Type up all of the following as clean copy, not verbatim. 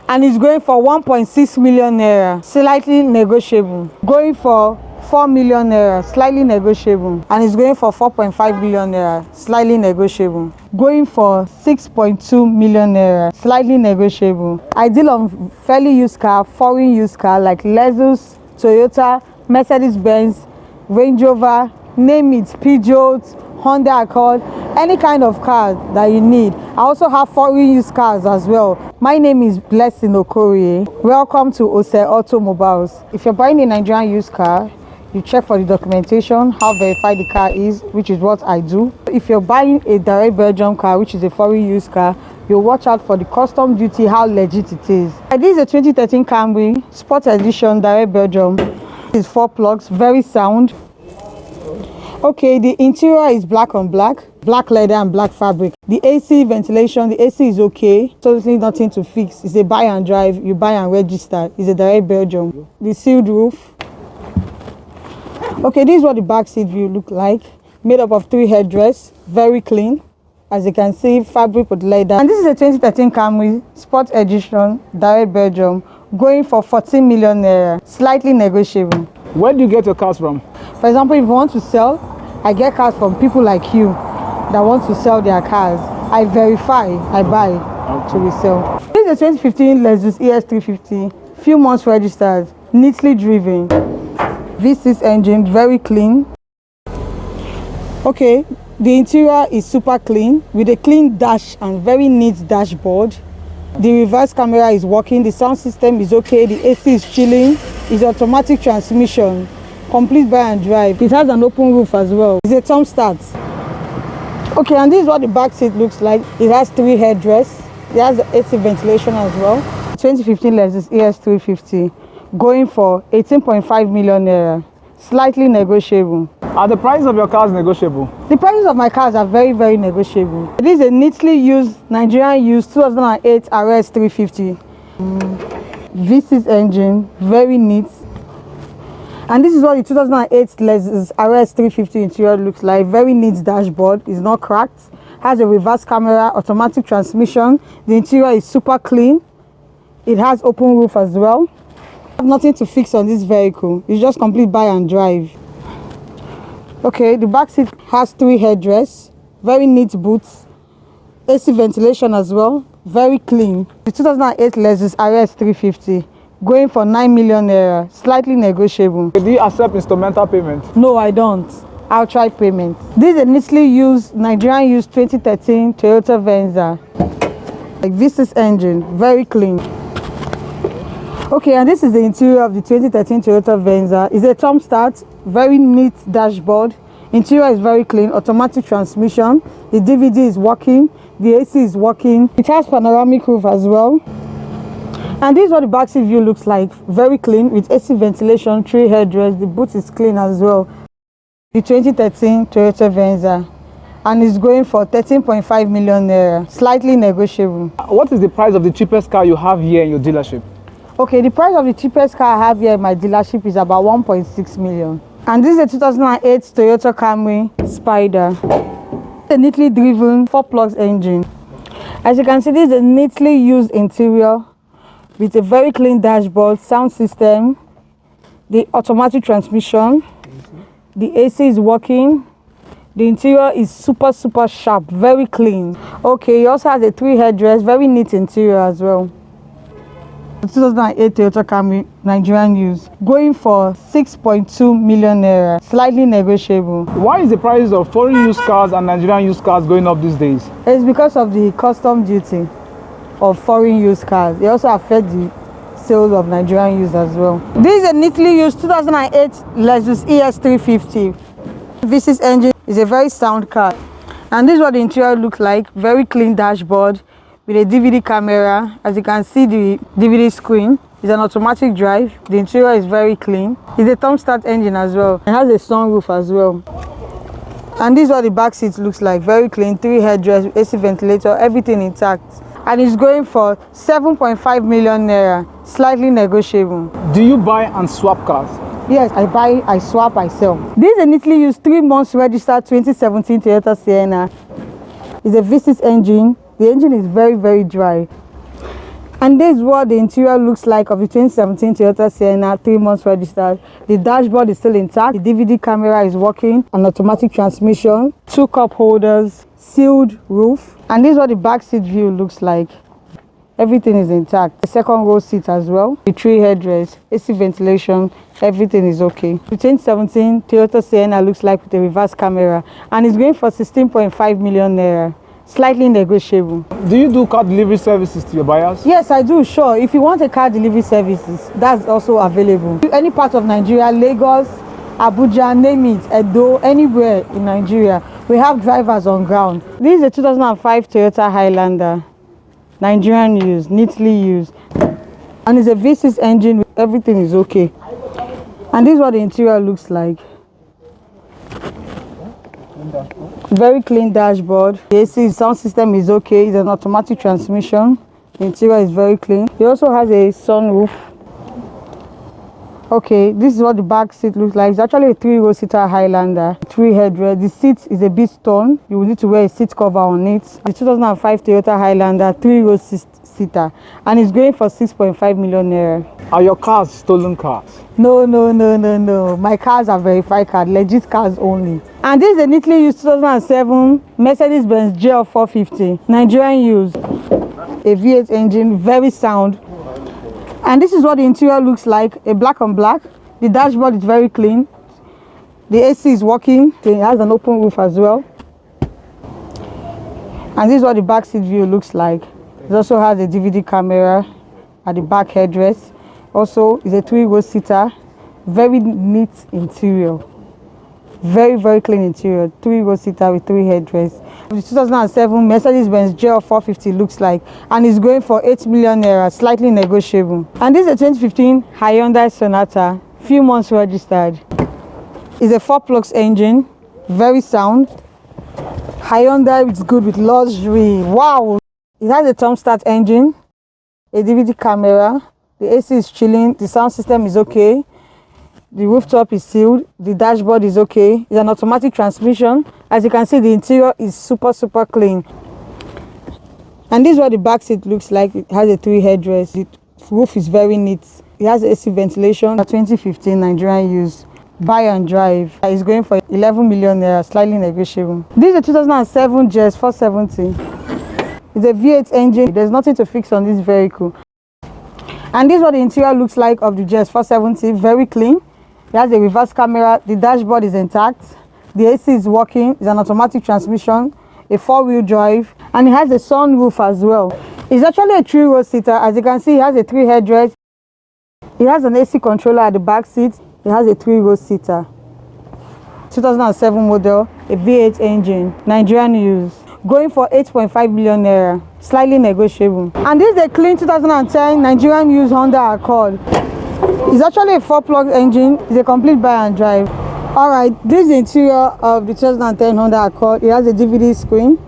and it's going for 1.6 million naira, slightly negotiable. Going for 4 million naira, slightly negotiable, and it's going for 4.5 million naira, slightly negotiable. Going for 6.2 million naira, slightly negotiable. I deal on fairly used car, foreign used car like Lexus, Toyota, Mercedes-Benz, Range Rover, name it, Peugeot, Honda Accord, any kind of car that you need. I also have foreign used cars as well. My name is Blessing Okorie. Welcome to Ose Automobiles. If you're buying a Nigerian used car, you check for the documentation, how verified the car is, which is what I do. If you're buying a direct Belgium car, which is a foreign used car, you watch out for the custom duty, how legit it is. This is a 2013 Camry Sport Edition direct Belgium. It's 4 plugs, very sound. Okay, the interior is black on black, black leather and black fabric. The AC ventilation, the AC is okay, totally nothing to fix. It's a buy and drive, you buy and register. It's a direct Belgium. The sealed roof. Okay, this is what the back seat view look like. Made up of 3 headrests, very clean. As you can see, fabric with leather. And this is a 2013 Camry Sport Edition direct Belgium, going for 14 million naira, slightly negotiable. Where do you get your cars from? For example, if you want to sell, I get cars from people like you that want to sell their cars. I verify, I buy to resell. This is a 2015 Lexus ES350, few months registered, neatly driven. V6 engine, very clean. Okay, the interior is super clean with a clean dash and very neat dashboard. The reverse camera is working, the sound system is okay, the AC is chilling, it's automatic transmission, complete buy and drive. It has an open roof as well. It's a thumb start. Okay, and this is what the back seat looks like. It has 3 headrests. It has the AC ventilation as well. 2015 Lexus ES350, going for 18.5 million naira, slightly negotiable. Are the prices of your cars negotiable? The prices of my cars are very, very negotiable. This is a neatly used Nigerian used 2008 RS 350. V6 engine, very neat. And this is what the 2008 Lexus RS 350 interior looks like. Very neat dashboard, it's not cracked. Has a reverse camera, automatic transmission. The interior is super clean. It has open roof as well. I have nothing to fix on this vehicle. It's just complete buy and drive. Okay, the back seat has 3 headrests, very neat boots, AC ventilation as well, very clean. The 2008 Lexus RS 350, going for 9 million naira, slightly negotiable. Do you accept instrumental payment? No, I don't. Outright payment. This is a neatly used Nigerian used 2013 Toyota Venza. Like V6 engine, very clean. Okay, and this is the interior of the 2013 Toyota Venza. It's a thumb start, very neat dashboard. Interior is very clean, automatic transmission. The DVD is working, the AC is working. It has panoramic roof as well. And this is what the backseat view looks like. Very clean with AC ventilation, 3 headrests. The boot is clean as well. The 2013 Toyota Venza, and it's going for 13.5 million naira, slightly negotiable. What is the price of the cheapest car you have here in your dealership? Okay, the price of the cheapest car I have here in my dealership is about 1.6 million. And this is a 2008 Toyota Camry Spider. A neatly driven 4 plugs engine. As you can see, this is a neatly used interior with a very clean dashboard, sound system, the automatic transmission, the AC is working, the interior is super sharp, very clean. Okay, it also has a 3 headrests, very neat interior as well. The 2008 Toyota Camry Nigerian used, going for 6.2 million naira, slightly negotiable. Why is the price of foreign used cars and Nigerian used cars going up these days? It's because of the custom duty of foreign used cars. They also affect the sales of Nigerian used as well. This is a neatly used 2008 Lexus ES350. V6 engine is a very sound car. And this is what the interior looks like. Very clean dashboard with a DVD camera. As you can see, the DVD screen is an automatic drive. The interior is very clean. It's a thumb start engine as well. It has a sunroof as well. And this is what the back seat looks like. Very clean, 3 headrests, AC ventilator, everything intact. And it's going for 7.5 million naira, slightly negotiable. Do you buy and swap cars? Yes, I buy, I swap, I sell. This is a neatly used 3 months registered 2017 Toyota Sienna. It's a V6 engine. The engine is very dry. And this is what the interior looks like of the 2017 Toyota Sienna, 3 months registered. The dashboard is still intact. The DVD camera is working, an automatic transmission, 2 cup holders, sealed roof. And this is what the back seat view looks like. Everything is intact. The second row seat as well. The 3 headrests, AC ventilation, everything is okay. The 2017 Toyota Sienna looks like with a reverse camera, and it's going for 16.5 million naira. Slightly negotiable. Do you do car delivery services to your buyers? Yes, I do, sure. If you want a car delivery services, that's also available. Any part of Nigeria, Lagos, Abuja, name it, Edo, anywhere in Nigeria, we have drivers on ground. This is a 2005 Toyota Highlander. Nigerian used, neatly used, and it's a V6 engine. Everything is okay. And this is what the interior looks like. Very clean dashboard. The AC sound system is okay. It's an automatic transmission. The interior is very clean. It also has a sunroof. Okay, this is what the back seat looks like. It's actually a 3-row seater Highlander, 3 headrests. The seat is a bit torn. You will need to wear a seat cover on it. The 2005 Toyota Highlander, 3-row seater, and it's going for 6.5 million naira. Are your cars stolen cars? No. My cars are verified cars, legit cars only. And this is a neatly used 2007 Mercedes-Benz GL 450, Nigerian used. A V8 engine, very sound. And this is what the interior looks like, a black on black. The dashboard is very clean. The AC is working. It has an open roof as well. And this is what the back seat view looks like. It also has a DVD camera at the back headrest. Also, it's a 3-row seater. Very neat interior. Very clean interior. 3-row seater with 3 headrests. The 2007 Mercedes-Benz GL 450 looks like, and it's going for 8 million naira, slightly negotiable. And this is a 2015 Hyundai Sonata, few months registered. It's a 4-plugs engine, very sound. Hyundai is good with luxury. Wow! It has a thermostat engine, a DVD camera. The AC is chilling. The sound system is okay. The rooftop is sealed. The dashboard is okay. It's an automatic transmission. As you can see, the interior is super clean. And this is what the back seat looks like. It has a 3 headrests. The roof is very neat. It has AC ventilation. 2015 Nigerian used. Buy and drive. It's going for 11 million naira, slightly negotiable. This is a 2007 GS 470. It's a V8 engine. There's nothing to fix on this vehicle. And this is what the interior looks like of the GS 470. Very clean. It has a reverse camera. The dashboard is intact. The AC is working. It's an automatic transmission, a 4-wheel drive, and it has a sunroof as well. It's actually a 3-row seater. As you can see, it has a 3 headrest. It has an AC controller at the back seat. It has a 3-row seater. 2007 model, a V8 engine, Nigerian used. Going for 8.5 million naira, slightly negotiable. And this is a clean 2010 Nigerian used Honda Accord. It's actually a 4-plug engine. It's a complete buy and drive. Alright, this is the interior of the 2010 Honda Accord. It has a DVD screen,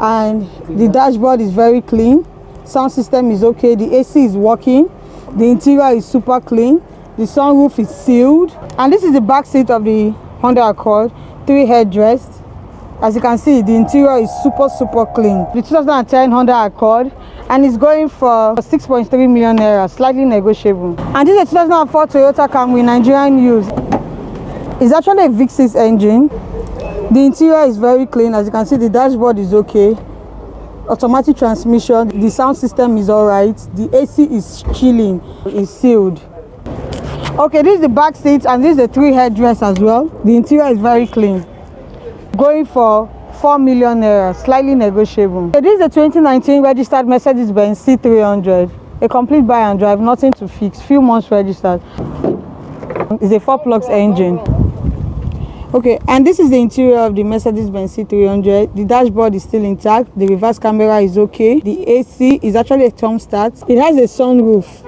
and the dashboard is very clean. Sound system is okay. The AC is working. The interior is super clean. The sunroof is sealed. And this is the back seat of the Honda Accord, 3 headrests. As you can see, the interior is super clean. The 2010 Honda Accord, and it's going for 6.3 million naira, slightly negotiable. And this is a 2004 Toyota Camry, Nigerian used. It's actually a V6 engine. The interior is very clean. As you can see, the dashboard is okay. Automatic transmission. The sound system is alright. The AC is chilling. It's sealed. Okay, this is the back seat, and this is the 3 headrests as well. The interior is very clean. Going for 4 million naira, slightly negotiable. So this is a 2019 registered Mercedes-Benz C300, a complete buy and drive, nothing to fix, few months registered. It's a 4-plugs engine. Okay, and this is the interior of the Mercedes-Benz C300. The dashboard is still intact. The reverse camera is okay. The AC is actually a thermostat. It has a sunroof.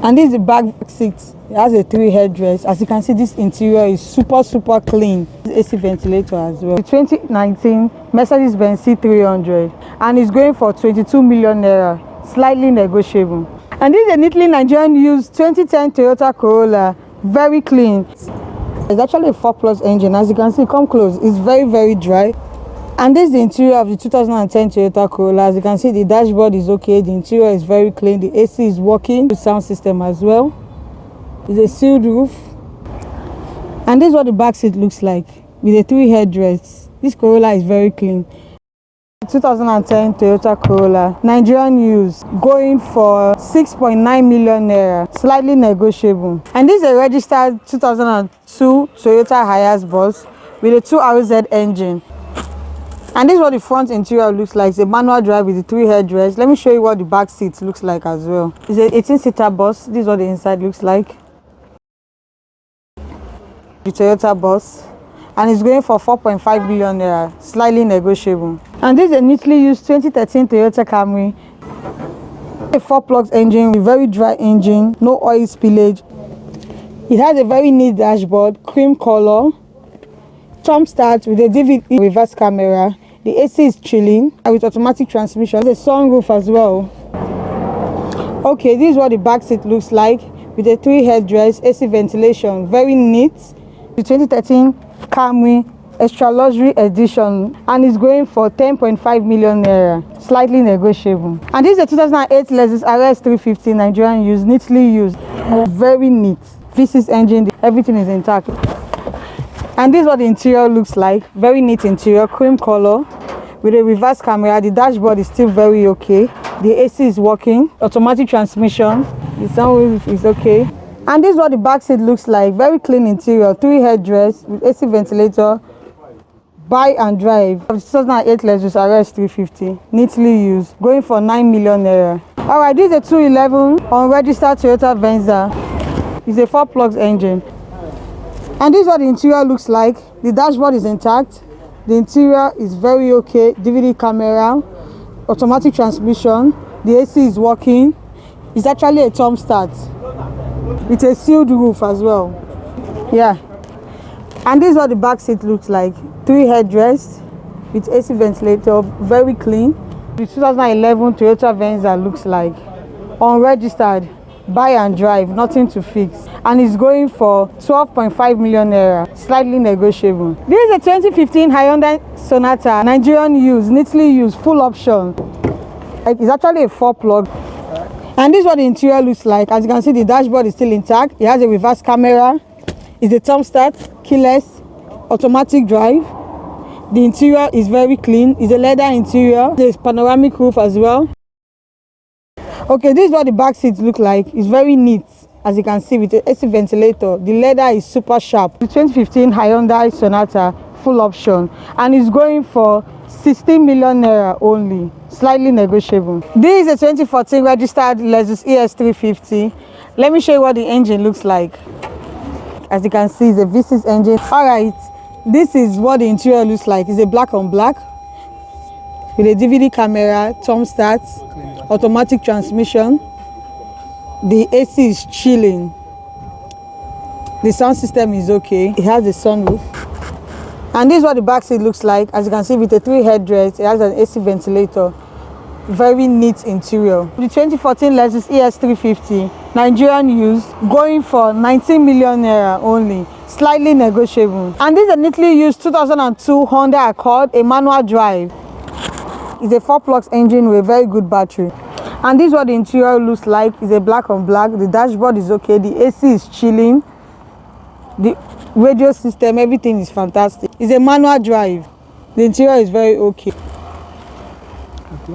And this is the back seat. It has a 3 headrests. As you can see, this interior is super clean. AC ventilator as well. The 2019 Mercedes-Benz C300, and it's going for 22 million naira, slightly negotiable. And this is a neatly Nigerian used 2010 Toyota Corolla, very clean. It's actually a 4-plus engine. As you can see, come close. It's very dry. And this is the interior of the 2010 Toyota Corolla. As you can see, the dashboard is okay, the interior is very clean, the AC is working, the sound system as well. It's a sealed roof. And this is what the back seat looks like with a 3 headrests. This Corolla is very clean. 2010 Toyota Corolla, Nigerian used, going for 6.9 million naira, slightly negotiable. And this is a registered 2002 Toyota Hiace bus with a 2RZ engine. And this is what the front interior looks like. It's a manual drive with the 3 headrests. Let me show you what the back seat looks like as well. It's an 18-seater bus. This is what the inside looks like. The Toyota bus, and it's going for 4.5 billion naira, slightly negotiable. And this is a neatly used 2013 Toyota Camry, a 4-plugs engine with very dry engine, no oil spillage. It has a very neat dashboard, cream color, thumb start with a DVD reverse camera. The AC is chilling and with automatic transmission. There's a sunroof as well. Okay, this is what the back seat looks like with a 3 headrests, AC ventilation, very neat. The 2013 Camry extra luxury edition, and it's going for 10.5 million naira, slightly negotiable. And this is a 2008 Lexus RS 350 Nigerian used, neatly used, very neat. V6 engine, everything is intact. And this is what the interior looks like, very neat interior, cream color with a reverse camera. The dashboard is still very okay, the AC is working, automatic transmission, the sunroof is okay. And this is what the back seat looks like, very clean interior, 3 headrests with AC ventilator, buy and drive. 2008 Lexus RS 350, neatly used, going for 9 million naira. Alright, this is a 211 unregistered Toyota Venza. It's a 4-plugs engine. And this is what the interior looks like. The dashboard is intact, the interior is very okay, DVD camera, automatic transmission, the AC is working. It's actually a thumb start with a sealed roof as well. Yeah. And this is what the back seat looks like, 3 headrests with AC ventilator, very clean. The 2011 Toyota Venza looks like, unregistered, buy and drive, nothing to fix, and it's going for 12.5 million naira, slightly negotiable. This is a 2015 Hyundai Sonata, Nigerian used, neatly used, full option. It's actually a 4-plug. And this is what the interior looks like. As you can see, the dashboard is still intact. It has a reverse camera. It's a thumb start, keyless, automatic drive. The interior is very clean. It's a leather interior. There's panoramic roof as well. Okay, this is what the back seats look like. It's very neat, as you can see, with the AC ventilator. The leather is super sharp. The 2015 Hyundai Sonata, full option, and it's going for 16 million naira only, slightly negotiable. This is a 2014 registered Lexus ES350. Let me show you what the engine looks like. As you can see, it's a V6 engine. Alright, this is what the interior looks like. It's a black on black with a DVD camera, thumb start, automatic transmission. The AC is chilling. The sound system is okay. It has a sunroof. And this is what the back seat looks like. As you can see, with a 3 headrests, it has an AC ventilator. Very neat interior. The 2014 Lexus ES350, Nigerian used, going for 19 million naira only, slightly negotiable. And this is a neatly used 2002 Honda Accord, a manual drive. It's a 4-plugs engine with a very good battery. And this is what the interior looks like. It's a black on black. The dashboard is okay. The AC is chilling. The radio system, everything is fantastic. It's a manual drive. The interior is very okay.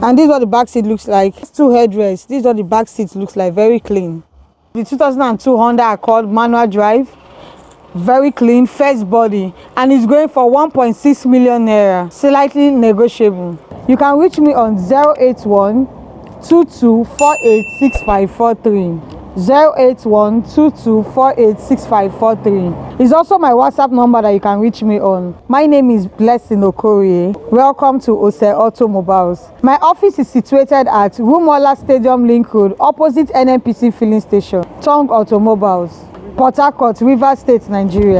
And this is what the back seat looks like. 2 headrests. This is what the back seat looks like, very clean. The 2002 Honda Accord manual drive, very clean, first body, and it's going for 1.6 million naira, slightly negotiable. You can reach me on 081 22486543. 08122486543. It's also my WhatsApp number that you can reach me on. My name is Blessing Okorie. Welcome to Ose Automobiles. My office is situated at Rumola Stadium Link Road, opposite NNPC filling station, Tong Automobiles, Port Harcourt, Rivers State, Nigeria.